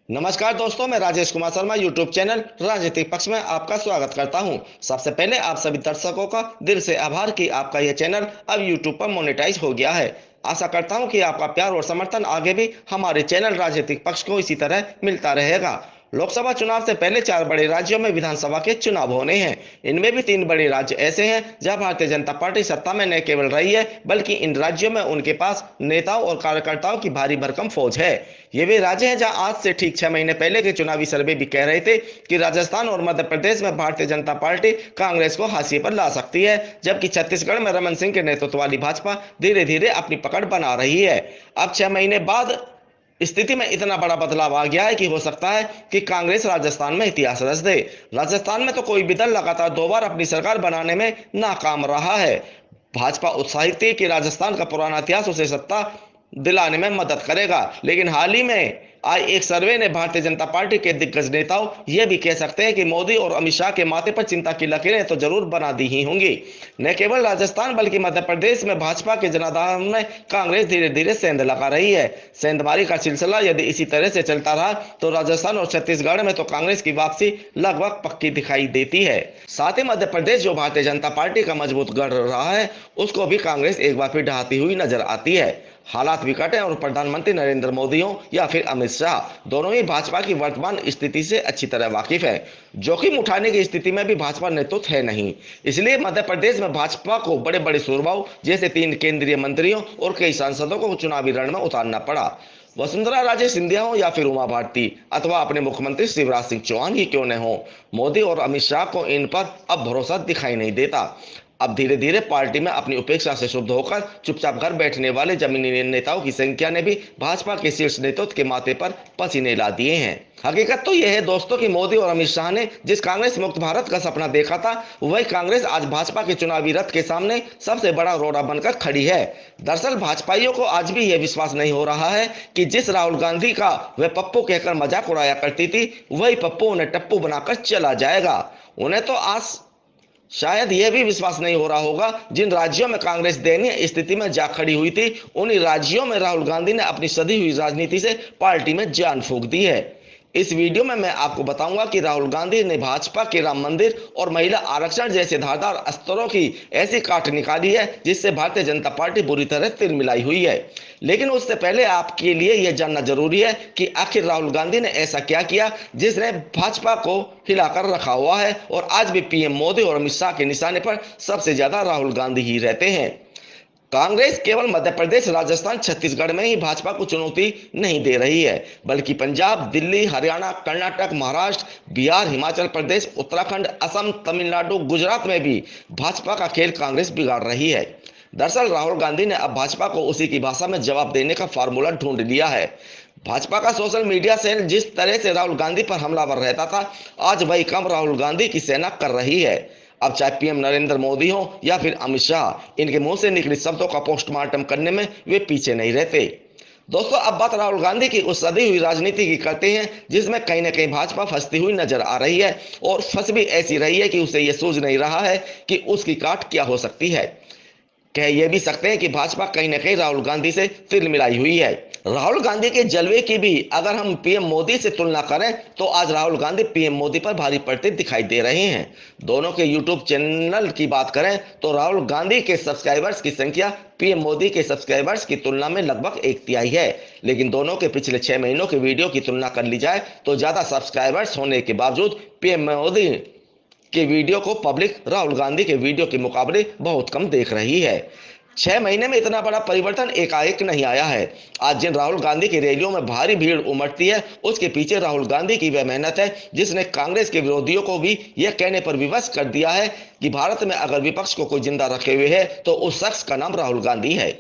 नमस्कार दोस्तों, मैं राजेश कुमार शर्मा यूट्यूब चैनल राजनीतिक पक्ष में आपका स्वागत करता हूं। सबसे पहले आप सभी दर्शकों का दिल से आभार कि आपका यह चैनल अब यूट्यूब पर मोनेटाइज हो गया है। आशा करता हूं कि आपका प्यार और समर्थन आगे भी हमारे चैनल राजनीतिक पक्ष को इसी तरह मिलता रहेगा। लोकसभा चुनाव से पहले 4 बड़े राज्यों में विधानसभा के चुनाव होने हैं। इनमें भी 3 बड़े राज्य ऐसे हैं जहां भारतीय जनता पार्टी सत्ता में न केवल रही है, बल्कि इन राज्यों में उनके पास नेताओं और कार्यकर्ताओं की भारी भरकम फौज है। ये वे राज्य हैं जहां आज से ठीक 6 महीने पहले के चुनावी सर्वे भी कह रहे थे कि राजस्थान और मध्य प्रदेश में भारतीय जनता पार्टी कांग्रेस को हाशिए पर ला सकती है, जबकि छत्तीसगढ़ में रमन सिंह के नेतृत्व वाली भाजपा धीरे धीरे अपनी पकड़ बना रही है। अब 6 महीने बाद स्थिति में इतना बड़ा बदलाव आ गया है कि हो सकता है कि कांग्रेस राजस्थान में इतिहास रच दे। राजस्थान में तो कोई भी दल लगातार 2 बार अपनी सरकार बनाने में नाकाम रहा है। भाजपा उत्साहित थी कि राजस्थान का पुराना इतिहास उसे सत्ता दिलाने में मदद करेगा, लेकिन हाल ही में आए एक सर्वे ने भारतीय जनता पार्टी के दिग्गज नेताओं यह भी कह सकते हैं कि मोदी और अमित शाह के माथे पर चिंता की लकीरें तो जरूर बना दी ही होंगी। न केवल राजस्थान बल्कि मध्य प्रदेश में भाजपा के जनाधार में कांग्रेस धीरे धीरे सेंध लगा रही है। सेंधमारी का सिलसिला यदि इसी तरह से चलता रहा तो राजस्थान और छत्तीसगढ़ में तो कांग्रेस की वापसी लगभग पक्की दिखाई देती है। साथ ही मध्य प्रदेश जो भारतीय जनता पार्टी का मजबूत गढ़ रहा है, उसको भी कांग्रेस एक बार फिर ढहाती हुई नजर आती है। हालात विकट हैं और प्रधानमंत्री नरेंद्र मोदी हो या फिर अमित शाह, दोनों ही भाजपा की वर्तमान स्थिति से अच्छी तरह वाकिफ है। जोखिम उठाने की स्थिति में भी भाजपा नेतृत्व है नहीं। इसलिए मध्य प्रदेश में भाजपा को बड़े बड़े शूरबाओं जैसे 3 केंद्रीय मंत्रियों और कई सांसदों को चुनावी रण में उतारना पड़ा। वसुंधरा राजे सिंधिया हो या फिर उमा भारती अथवा अपने मुख्यमंत्री शिवराज सिंह चौहान ही क्यों न हो, मोदी और अमित शाह को इन पर अब भरोसा दिखाई नहीं देता। अब धीरे धीरे पार्टी में अपनी उपेक्षा से शुद्ध होकर चुपचाप घर बैठने वाले जमीनी नेताओं की संख्या ने भी भाजपा के शीर्ष नेतृत्व के माथे पर पसीने ला दिए हैं। हकीकत तो यह है दोस्तों कि मोदी और अमित शाह ने जिस कांग्रेस मुक्त भारत का सपना देखा था, वही कांग्रेस आज भाजपा के चुनावी रथ के सामने सबसे बड़ा रोड़ा बनकर खड़ी है। दरअसल भाजपाइयों को आज भी यह विश्वास नहीं हो रहा है कि जिस राहुल गांधी का वे पप्पू कहकर मजाक उड़ाया करती थी, वही पप्पू उन्हें टप्पू बनाकर चला जाएगा। उन्हें तो आज शायद यह भी विश्वास नहीं हो रहा होगा जिन राज्यों में कांग्रेस दयनीय स्थिति में जा खड़ी हुई थी, उन्हीं राज्यों में राहुल गांधी ने अपनी सधी हुई राजनीति से पार्टी में जान फूंक दी है। इस वीडियो में मैं आपको बताऊंगा कि राहुल गांधी ने भाजपा के राम मंदिर और महिला आरक्षण जैसे धारदार अस्त्रों की ऐसी काट निकाली है जिससे भारतीय जनता पार्टी बुरी तरह तिलमिलाई हुई है। लेकिन उससे पहले आपके लिए यह जानना जरूरी है कि आखिर राहुल गांधी ने ऐसा क्या किया जिसने भाजपा को हिलाकर रखा हुआ है, और आज भी पीएम मोदी और अमित शाह के निशाने पर सबसे ज्यादा राहुल गांधी ही रहते हैं। कांग्रेस केवल मध्य प्रदेश, राजस्थान, छत्तीसगढ़ में ही भाजपा को चुनौती नहीं दे रही है, बल्कि पंजाब, दिल्ली, हरियाणा, कर्नाटक, महाराष्ट्र, बिहार, हिमाचल प्रदेश, उत्तराखंड, असम, तमिलनाडु, गुजरात में भी भाजपा का खेल कांग्रेस बिगाड़ रही है। दरअसल राहुल गांधी ने अब भाजपा को उसी की भाषा में जवाब देने का फार्मूला ढूंढ लिया है। भाजपा का सोशल मीडिया सेल जिस तरह से राहुल गांधी पर हमलावर रहता था, आज वही काम राहुल गांधी की सेना कर रही है। अब चाहे पीएम नरेंद्र मोदी हो या फिर अमित शाह, इनके मुंह से निकले शब्दों का पोस्टमार्टम करने में वे पीछे नहीं रहते। दोस्तों, अब बात राहुल गांधी की उस सदी हुई राजनीति की करते हैं जिसमें कहीं ना कहीं भाजपा फंसती हुई नजर आ रही है, और फंस भी ऐसी रही है कि उसे यह सूझ नहीं रहा है कि उसकी काट क्या हो सकती है। कह ये भी सकते हैं कि भाजपा कहीं ना कहीं राहुल गांधी से तिल मिलाई हुई है। राहुल गांधी के जलवे की भी अगर हम पीएम मोदी से तुलना करें तो आज राहुल गांधी पीएम मोदी पर भारी पड़ते दिखाई दे रहे हैं। दोनों के यूट्यूब चैनल की बात करें तो राहुल गांधी के सब्सक्राइबर्स की संख्या पीएम मोदी के सब्सक्राइबर्स की तुलना में लगभग 1/3 है, लेकिन दोनों के पिछले 6 महीनों के वीडियो की तुलना कर ली जाए तो ज्यादा सब्सक्राइबर्स होने के बावजूद पीएम मोदी के वीडियो को पब्लिक राहुल गांधी के वीडियो के मुकाबले बहुत कम देख रही है। 6 महीने में इतना बड़ा परिवर्तन एकाएक नहीं आया है। आज जिन राहुल गांधी की रैलियों में भारी भीड़ उमड़ती है, उसके पीछे राहुल गांधी की वह मेहनत है जिसने कांग्रेस के विरोधियों को भी यह कहने पर विवश कर दिया है कि भारत में अगर विपक्ष को कोई जिंदा रखे हुए है तो उस शख्स का नाम राहुल गांधी है।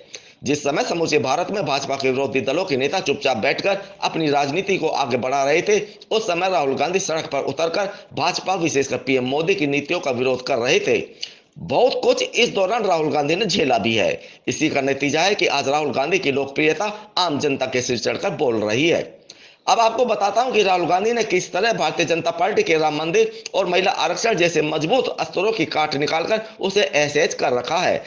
जिस समय समूचे भारत में भाजपा के विरोधी दलों के नेता चुपचाप बैठकर अपनी राजनीति को आगे बढ़ा रहे थे, उस समय राहुल गांधी सड़क पर उतरकर भाजपा विशेषकर पीएम मोदी की नीतियों का विरोध कर रहे थे। बहुत कुछ इस दौरान राहुल गांधी ने झेला भी है। इसी का नतीजा है कि आज राहुल गांधी की लोकप्रियता आम जनता के सिर चढ़कर बोल रही है। अब आपको बताता हूं कि राहुल गांधी ने किस तरह भारतीय जनता पार्टी के राम मंदिर और महिला आरक्षण जैसे मजबूत अस्त्रों की काट निकालकर उसे ऐसे कर रखा है।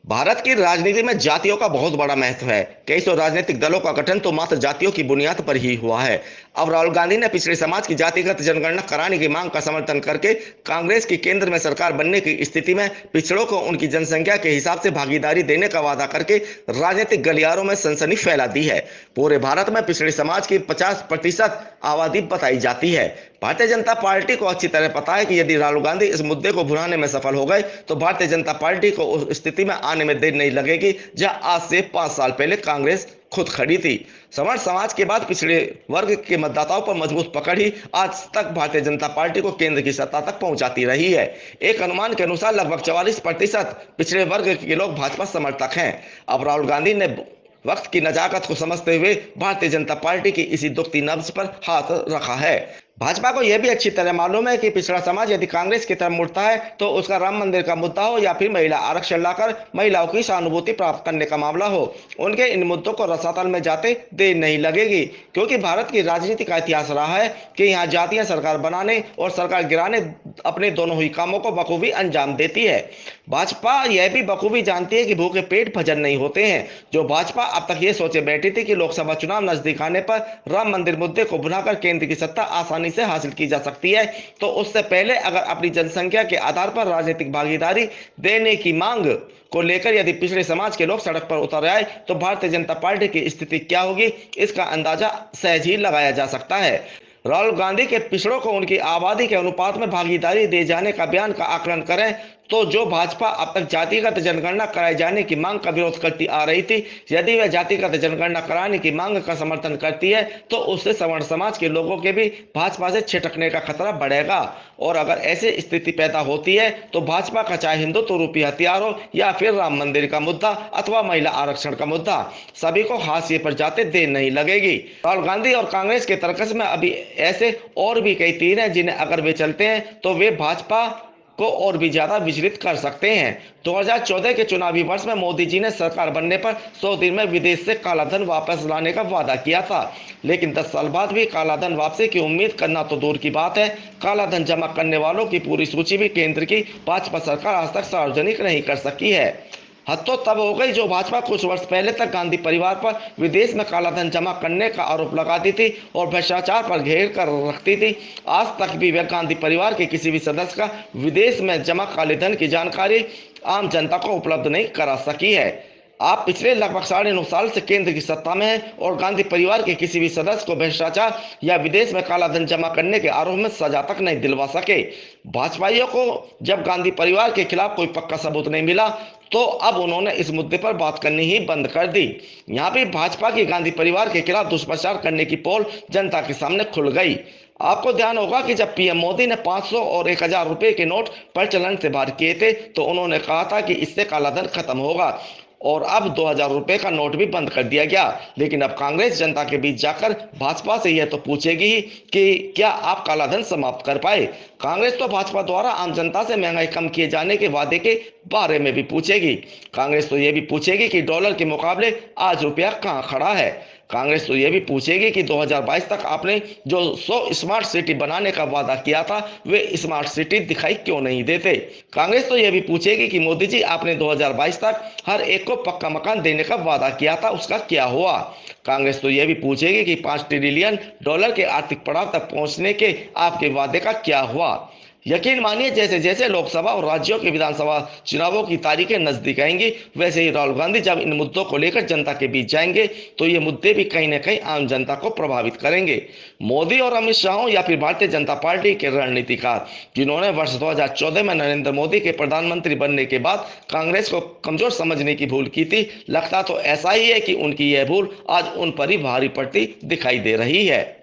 भारत की राजनीति में जातियों का बहुत बड़ा महत्व है। कई सौ राजनीतिक दलों का गठन तो मात्र जातियों की बुनियाद पर ही हुआ है। अब राहुल गांधी ने पिछड़े समाज की जातिगत जनगणना कराने की मांग का समर्थन करके कांग्रेस की केंद्र में सरकार बनने की स्थिति में पिछड़ों को उनकी जनसंख्या के हिसाब से भागीदारी देने का वादा करके राजनीतिक गलियारों में सनसनी फैला दी है। पूरे भारत में पिछड़े समाज की 50% आबादी बताई जाती है। भारतीय जनता पार्टी को अच्छी तरह पता है कि यदि राहुल गांधी इस मुद्दे को भुनाने में सफल हो गए तो भारतीय जनता पार्टी को उस स्थिति में आने में देर नहीं लगेगी जहां आज से 5 साल पहले कांग्रेस खुद खड़ी थी। सवर्ण समाज के बाद पिछड़े वर्ग के मतदाताओं पर मजबूत पकड़ ही आज तक भारतीय जनता पार्टी को केंद्र की सत्ता तक पहुंचाती रही है। एक अनुमान के अनुसार लगभग 44% पिछड़े वर्ग के लोग भाजपा समर्थक हैं। अब राहुल गांधी ने वक्त की नजाकत को समझते हुए भारतीय जनता पार्टी की इसी दुखती नब्ज पर हाथ रखा है। भाजपा को यह भी अच्छी तरह मालूम है कि पिछड़ा समाज यदि कांग्रेस की तरफ मुड़ता है तो उसका राम मंदिर का मुद्दा हो या फिर महिला आरक्षण लाकर महिलाओं की सहानुभूति प्राप्त करने का मामला हो, उनके इन मुद्दों को रसातल में जाते देर नहीं लगेगी। क्योंकि भारत की राजनीति का इतिहास रहा है कि यहाँ जातियां सरकार बनाने और सरकार गिराने अपने दोनों ही कामों को बखूबी अंजाम देती है। भाजपा यह भी बखूबी जानती है कि भूखे पेट भजन नहीं होते हैं। जो भाजपा अब तक ये सोचे बैठी थी कि लोकसभा चुनाव नजदीक आने पर राम मंदिर मुद्दे को भुनाकर केंद्र की सत्ता आसानी से हासिल की जा सकती है, तो उससे पहले अगर अपनी जनसंख्या के आधार पर राजनीतिक भागीदारी देने की मांग को लेकर यदि पिछड़े समाज के लोग सड़क पर उतर आए तो भारतीय जनता पार्टी की स्थिति क्या होगी, इसका अंदाजा सहज ही लगाया जा सकता है। राहुल गांधी के पिछड़ों को उनकी आबादी के अनुपात में भागीदारी दे जाने का बयान का आकलन करें तो जो भाजपा अब तक जातिगत जनगणना कराए जाने की मांग का विरोध करती आ रही थी, यदि वह जातिगत जनगणना कराने की मांग का समर्थन करती है तो उससे सवर्ण समाज के लोगों के भी भाजपा से छिटकने का खतरा बढ़ेगा। और अगर ऐसी स्थिति पैदा होती है तो भाजपा का चाहे हिंदुत्व रूपी हथियार हो या फिर राम मंदिर का मुद्दा अथवा महिला आरक्षण का मुद्दा, सभी को हाशिए पर जाते देर नहीं लगेगी। राहुल गांधी और कांग्रेस के तर्कस में अभी ऐसे और भी कई तीर हैं जिन्हें अगर वे चलते हैं तो वे भाजपा को और भी ज्यादा विचलित कर सकते हैं। 2014 के चुनावी वर्ष में मोदी जी ने सरकार बनने पर 100 दिन में विदेश से कालाधन वापस लाने का वादा किया था, लेकिन 10 साल बाद भी कालाधन वापसी की उम्मीद करना तो दूर की बात है, कालाधन जमा करने वालों की पूरी सूची भी केंद्र की भाजपा सरकार आज तक सार्वजनिक नहीं कर सकी है। हद तो तब हो गई जो भाजपा कुछ वर्ष पहले तक गांधी परिवार पर विदेश में कालाधन जमा करने का आरोप लगाती थी और भ्रष्टाचार पर घेर कर रखती थी। आज तक भी वह गांधी परिवार के किसी भी सदस्य का विदेश में जमा काले धन की जानकारी आम जनता को उपलब्ध नहीं करा सकी है। आप पिछले लगभग 9.5 साल से केंद्र की सत्ता में हैं और गांधी परिवार के किसी भी सदस्य को भ्रष्टाचार या विदेश में काला धन जमा करने के आरोप में सजा तक नहीं दिलवा सके। भाजपाइयों को जब गांधी परिवार के खिलाफ कोई पक्का सबूत नहीं मिला तो अब उन्होंने इस मुद्दे पर बात करनी ही बंद कर दी। यहाँ भी भाजपा की गांधी परिवार के खिलाफ दुष्प्रचार करने की पोल जनता के सामने खुल गई। आपको ध्यान होगा कि जब पीएम मोदी ने 500 और 1000 रुपए के नोट प्रचलन से बाहर किए थे तो उन्होंने कहा था कि इससे कालाधन खत्म होगा और अब 2000 रुपए का नोट भी बंद कर दिया गया। लेकिन अब कांग्रेस जनता के बीच जाकर भाजपा से यह तो पूछेगी ही कि क्या आप कालाधन समाप्त कर पाए। कांग्रेस तो भाजपा द्वारा आम जनता से महंगाई कम किए जाने के वादे के बारे में भी पूछेगी। कांग्रेस तो यह भी पूछेगी कि डॉलर के मुकाबले आज रुपया कहां खड़ा है। कांग्रेस तो यह भी पूछेगी कि 2022 तक आपने जो 100 स्मार्ट सिटी बनाने का वादा किया था वे स्मार्ट सिटी दिखाई क्यों नहीं देते। कांग्रेस तो यह भी पूछेगी कि मोदी जी आपने 2022 तक हर एक को पक्का मकान देने का वादा किया था, उसका क्या हुआ। कांग्रेस तो यह भी पूछेगी कि 5 ट्रिलियन डॉलर के आर्थिक पड़ाव तक पहुंचने के आपके वादे का क्या हुआ। यकीन मानिए जैसे जैसे लोकसभा और राज्यों के विधानसभा चुनावों की तारीखें नजदीक आएंगी वैसे ही राहुल गांधी जब इन मुद्दों को लेकर जनता के बीच जाएंगे तो ये मुद्दे भी कहीं ना कहीं आम जनता को प्रभावित करेंगे। मोदी और अमित शाह या फिर भारतीय जनता पार्टी के रणनीतिकार जिन्होंने वर्ष 2014 में नरेंद्र मोदी के प्रधानमंत्री बनने के बाद कांग्रेस को कमजोर समझने की भूल की थी, लगता तो ऐसा ही है कि उनकी यह भूल आज उन पर ही भारी पड़ती दिखाई दे रही है।